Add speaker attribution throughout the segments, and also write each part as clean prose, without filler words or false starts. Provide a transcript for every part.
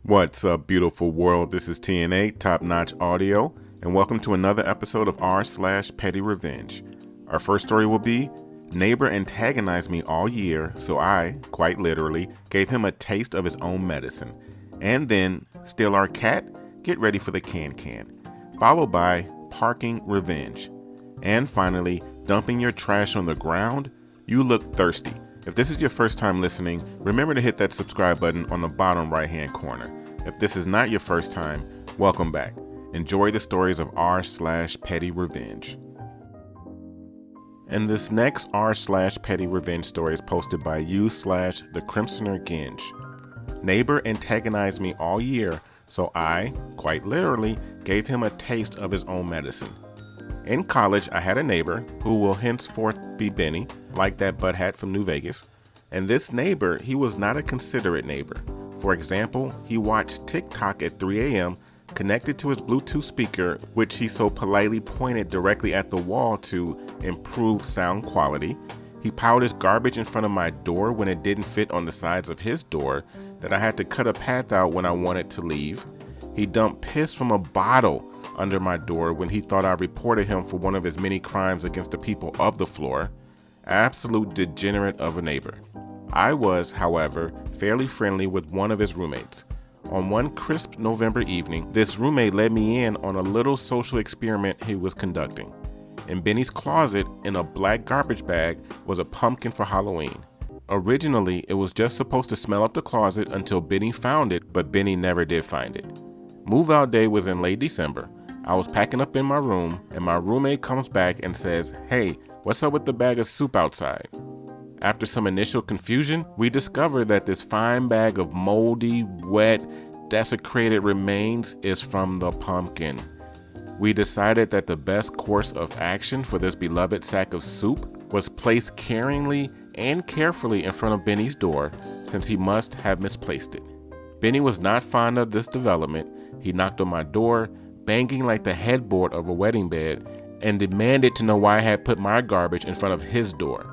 Speaker 1: What's up, beautiful world? This is TNA, Top Notch Audio, and welcome to another episode of r/Petty Revenge. Our first story will be, neighbor antagonized me all year, so I, quite literally, gave him a taste of his own medicine. And then, steal our cat? Get ready for the can-can. Followed by, parking revenge. And finally, dumping your trash on the ground? You look thirsty. If this is your first time listening, remember to hit that subscribe button on the bottom right-hand corner. If this is not your first time, welcome back. Enjoy the stories of r/Petty Revenge. And this next r/Petty Revenge story is posted by you/The Crimsoner Ginge. Neighbor antagonized me all year, so I, quite literally, gave him a taste of his own medicine. In college, I had a neighbor, who will henceforth be Benny, like that butt hat from New Vegas. And this neighbor, he was not a considerate neighbor. For example, he watched TikTok at 3 a.m., connected to his Bluetooth speaker, which he so politely pointed directly at the wall to improve sound quality. He piled his garbage in front of my door when it didn't fit on the sides of his door, that I had to cut a path out when I wanted to leave. He dumped piss from a bottle under my door when he thought I reported him for one of his many crimes against the people of the floor. Absolute degenerate of a neighbor. I was, however, fairly friendly with one of his roommates. On one crisp November evening, this roommate let me in on a little social experiment he was conducting. In Benny's closet, in a black garbage bag, was a pumpkin for Halloween. Originally, it was just supposed to smell up the closet until Benny found it, but Benny never did find it. Move-out day was in late December. I was packing up in my room, and my roommate comes back and says, "Hey, what's up with the bag of soup outside?" After some initial confusion, we discovered that this fine bag of moldy, wet, desecrated remains is from the pumpkin. We decided that the best course of action for this beloved sack of soup was placed caringly and carefully in front of Benny's door, since he must have misplaced it. Benny was not fond of this development. He knocked on my door, banging like the headboard of a wedding bed, and demanded to know why I had put my garbage in front of his door.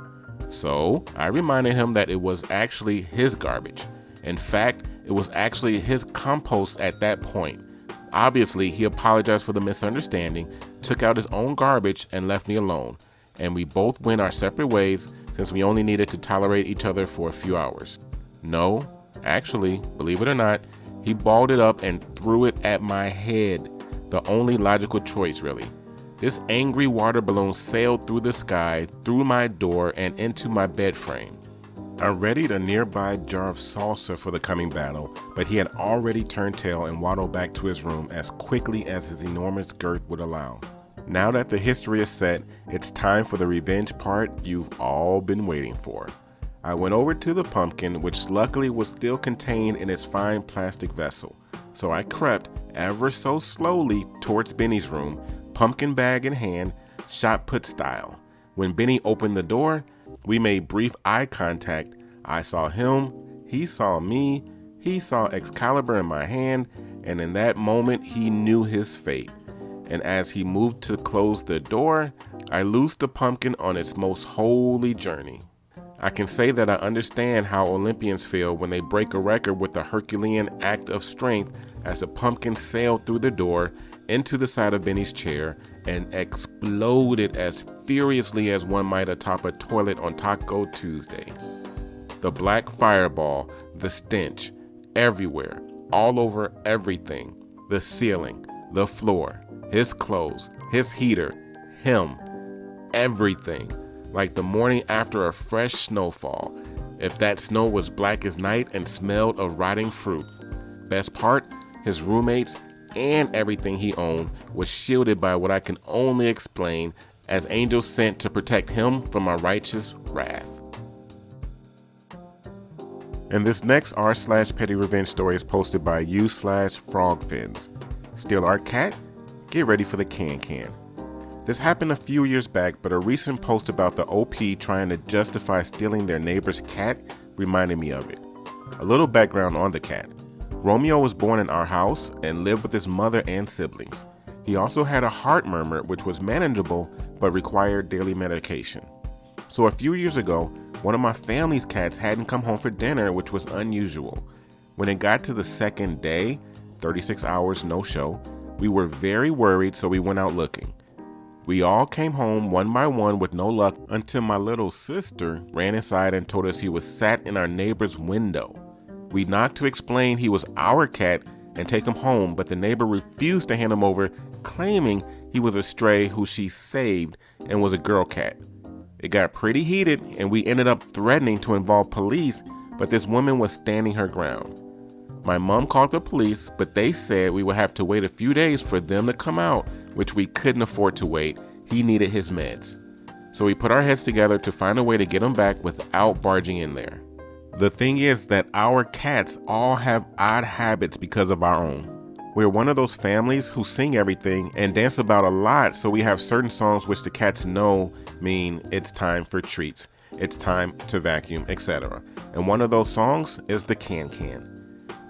Speaker 1: So I reminded him that it was actually his garbage. In fact, it was actually his compost at that point. Obviously, he apologized for the misunderstanding, took out his own garbage, and left me alone. And we both went our separate ways, since we only needed to tolerate each other for a few hours. No, actually, believe it or not, he balled it up and threw it at my head. The only logical choice, really. This angry water balloon sailed through the sky, through my door, and into my bed frame. I readied a nearby jar of salsa for the coming battle, but he had already turned tail and waddled back to his room as quickly as his enormous girth would allow. Now that the history is set, it's time for the revenge part you've all been waiting for. I went over to the pumpkin, which luckily was still contained in its fine plastic vessel. So I crept ever so slowly towards Benny's room, pumpkin bag in hand, shot put style. When Benny opened the door, we made brief eye contact. I saw him, he saw me, he saw Excalibur in my hand, and in that moment he knew his fate. And as he moved to close the door, I loosed the pumpkin on its most holy journey. I can say that I understand how Olympians feel when they break a record with a Herculean act of strength as the pumpkin sailed through the door into the side of Benny's chair and exploded as furiously as one might atop a toilet on Taco Tuesday. The black fireball, the stench, everywhere, all over everything, the ceiling, the floor, his clothes, his heater, him, everything. Like the morning after a fresh snowfall, if that snow was black as night and smelled of rotting fruit. Best part, his roommates and everything he owned was shielded by what I can only explain as angels sent to protect him from my righteous wrath. And this next r/Petty Revenge story is posted by you/Frogfins. Steal our cat? Get ready for the can-can. This happened a few years back, but a recent post about the OP trying to justify stealing their neighbor's cat reminded me of it. A little background on the cat. Romeo was born in our house and lived with his mother and siblings. He also had a heart murmur, which was manageable but required daily medication. So a few years ago, one of my family's cats hadn't come home for dinner, which was unusual. When it got to the second day, 36 hours, no show, we were very worried, so we went out looking. We all came home one by one with no luck until my little sister ran inside and told us he was sat in our neighbor's window. We knocked to explain he was our cat and take him home, but the neighbor refused to hand him over, claiming he was a stray who she saved and was a girl cat. It got pretty heated and we ended up threatening to involve police, but this woman was standing her ground. My mom called the police, but they said we would have to wait a few days for them to come out, which we couldn't afford to wait. He needed his meds. So we put our heads together to find a way to get him back without barging in there. The thing is that our cats all have odd habits because of our own. We're one of those families who sing everything and dance about a lot, so we have certain songs which the cats know mean it's time for treats, it's time to vacuum, etc. And one of those songs is the can can.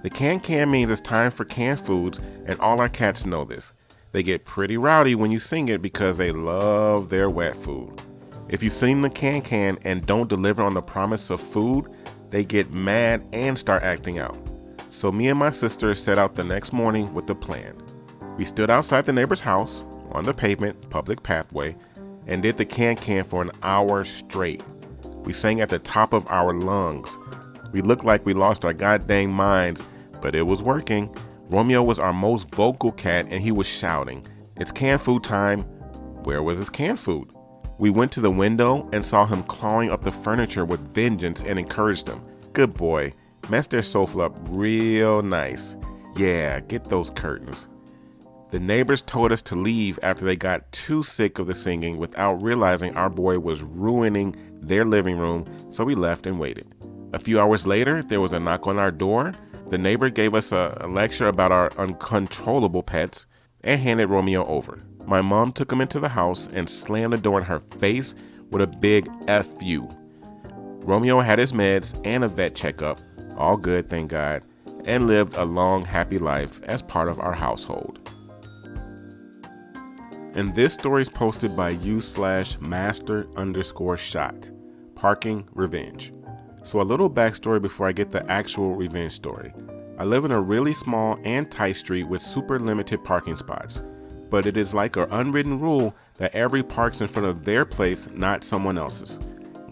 Speaker 1: The can can means it's time for canned foods, and all our cats know this. They get pretty rowdy when you sing it because they love their wet food. If you sing the can can and don't deliver on the promise of food, they get mad and start acting out. So me and my sister set out the next morning with a plan. We stood outside the neighbor's house on the pavement, public pathway, and did the can can for an hour straight. We sang at the top of our lungs. We looked like we lost our goddamn minds, but it was working. Romeo was our most vocal cat and he was shouting, "It's canned food time." Where was his canned food? We went to the window and saw him clawing up the furniture with vengeance and encouraged him. Good boy, mess their sofa up real nice. Yeah, get those curtains. The neighbors told us to leave after they got too sick of the singing without realizing our boy was ruining their living room, so we left and waited. A few hours later, there was a knock on our door. The neighbor gave us a lecture about our uncontrollable pets and handed Romeo over. My mom took him into the house and slammed the door in her face with a big F you. Romeo had his meds and a vet checkup, all good, thank God, and lived a long, happy life as part of our household. And this story is posted by u/master_shot, Parking Revenge. So a little backstory before I get the actual revenge story. I live in a really small and tight street with super limited parking spots, but it is like an unwritten rule that everybody parks in front of their place, not someone else's.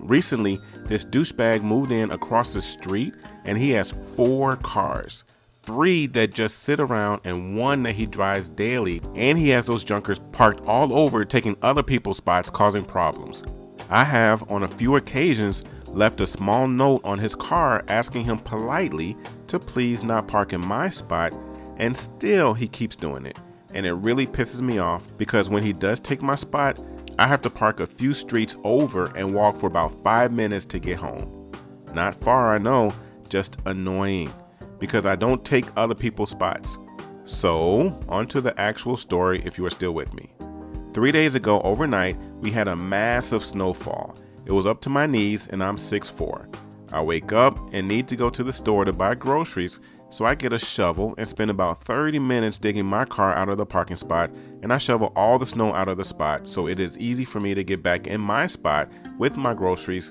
Speaker 1: Recently, this douchebag moved in across the street and he has 4 cars, 3 that just sit around and 1 that he drives daily, and he has those junkers parked all over taking other people's spots, causing problems. I have, on a few occasions, left a small note on his car asking him politely to please not park in my spot, and still he keeps doing it. And it really pisses me off because when he does take my spot, I have to park a few streets over and walk for about 5 minutes to get home. Not far, I know, just annoying because I don't take other people's spots. So, on to the actual story if you are still with me. 3 days ago, overnight, we had a massive snowfall. It was up to my knees and I'm 6'4". I wake up and need to go to the store to buy groceries, so I get a shovel and spend about 30 minutes digging my car out of the parking spot, and I shovel all the snow out of the spot so it is easy for me to get back in my spot with my groceries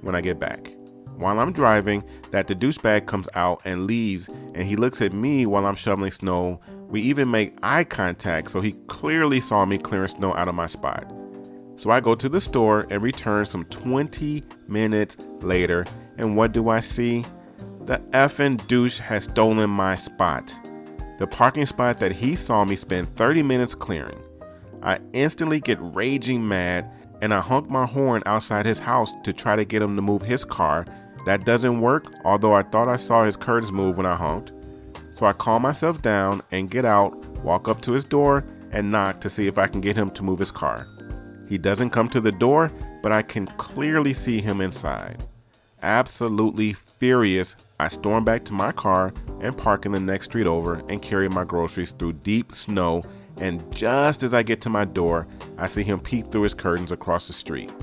Speaker 1: when I get back. While I'm driving, the douchebag comes out and leaves, and he looks at me while I'm shoveling snow. We even make eye contact, so he clearly saw me clearing snow out of my spot. So I go to the store and return some 20 minutes later, and what do I see? The effing douche has stolen my spot. The parking spot that he saw me spend 30 minutes clearing. I instantly get raging mad, and I honk my horn outside his house to try to get him to move his car. That doesn't work, although I thought I saw his curtains move when I honked. So I calm myself down and get out, walk up to his door, and knock to see if I can get him to move his car. He doesn't come to the door, but I can clearly see him inside. Absolutely furious, I storm back to my car and park in the next street over and carry my groceries through deep snow, and just as I get to my door, I see him peek through his curtains across the street.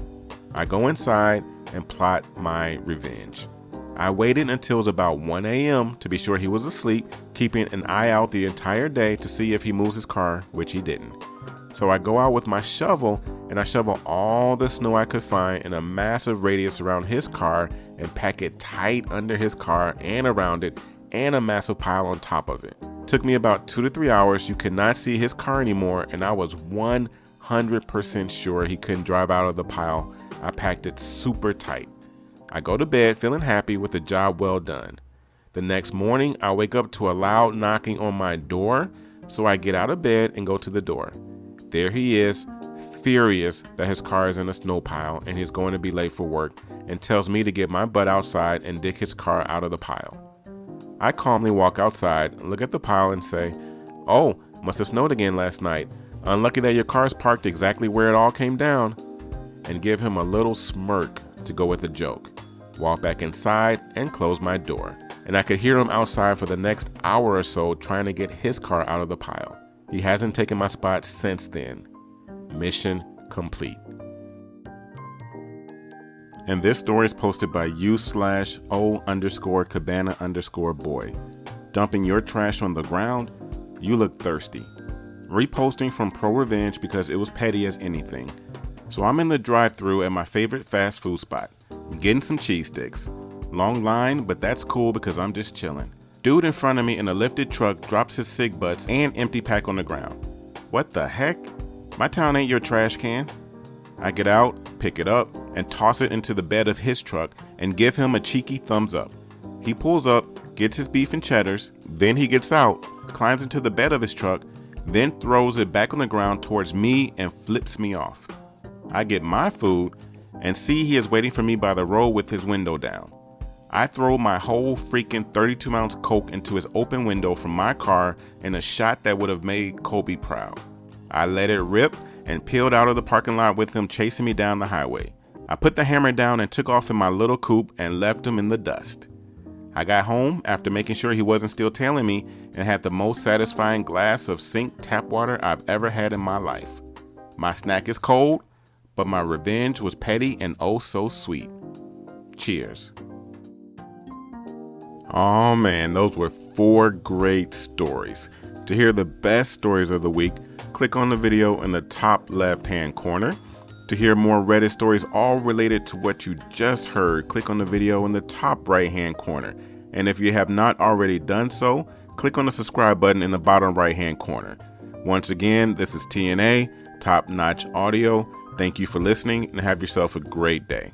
Speaker 1: I go inside and plot my revenge. I waited until it was about 1 a.m. to be sure he was asleep, keeping an eye out the entire day to see if he moves his car, which he didn't. So I go out with my shovel and I shovel all the snow I could find in a massive radius around his car and pack it tight under his car and around it and a massive pile on top of it. Took me about 2 to 3 hours. You could not see his car anymore, and I was 100% sure he couldn't drive out of the pile. I packed it super tight. I go to bed feeling happy with the job well done. The next morning, I wake up to a loud knocking on my door, so I get out of bed and go to the door. There he is, furious that his car is in a snow pile and he's going to be late for work, and tells me to get my butt outside and dig his car out of the pile. I calmly walk outside, look at the pile and say, "Oh, must have snowed again last night. Unlucky that your car's parked exactly where it all came down," and give him a little smirk to go with the joke. Walk back inside and close my door. And I could hear him outside for the next hour or so trying to get his car out of the pile. He hasn't taken my spot since then. Mission complete. And this story is posted by u/o_cabana_boy. Dumping your trash on the ground? You look thirsty. Reposting from Pro Revenge because it was petty as anything. So I'm in the drive-thru at my favorite fast food spot, getting some cheese sticks. Long line, but that's cool because I'm just chilling. Dude in front of me in a lifted truck drops his cig butts and empty pack on the ground. What the heck? My town ain't your trash can. I get out, pick it up, and toss it into the bed of his truck and give him a cheeky thumbs up. He pulls up, gets his beef and cheddars, then he gets out, climbs into the bed of his truck, then throws it back on the ground towards me and flips me off. I get my food and see he is waiting for me by the road with his window down. I throw my whole freaking 32-ounce Coke into his open window from my car in a shot that would have made Kobe proud. I let it rip and peeled out of the parking lot with him chasing me down the highway. I put the hammer down and took off in my little coupe and left him in the dust. I got home after making sure he wasn't still tailing me and had the most satisfying glass of sink tap water I've ever had in my life. My snack is cold, but my revenge was petty and oh so sweet. Cheers. Oh man, those were 4 great stories. To hear the best stories of the week, click on the video in the top left-hand corner. To hear more Reddit stories all related to what you just heard, click on the video in the top right-hand corner. And if you have not already done so, click on the subscribe button in the bottom right-hand corner. Once again, this is TNA, Top Notch Audio. Thank you for listening and have yourself a great day.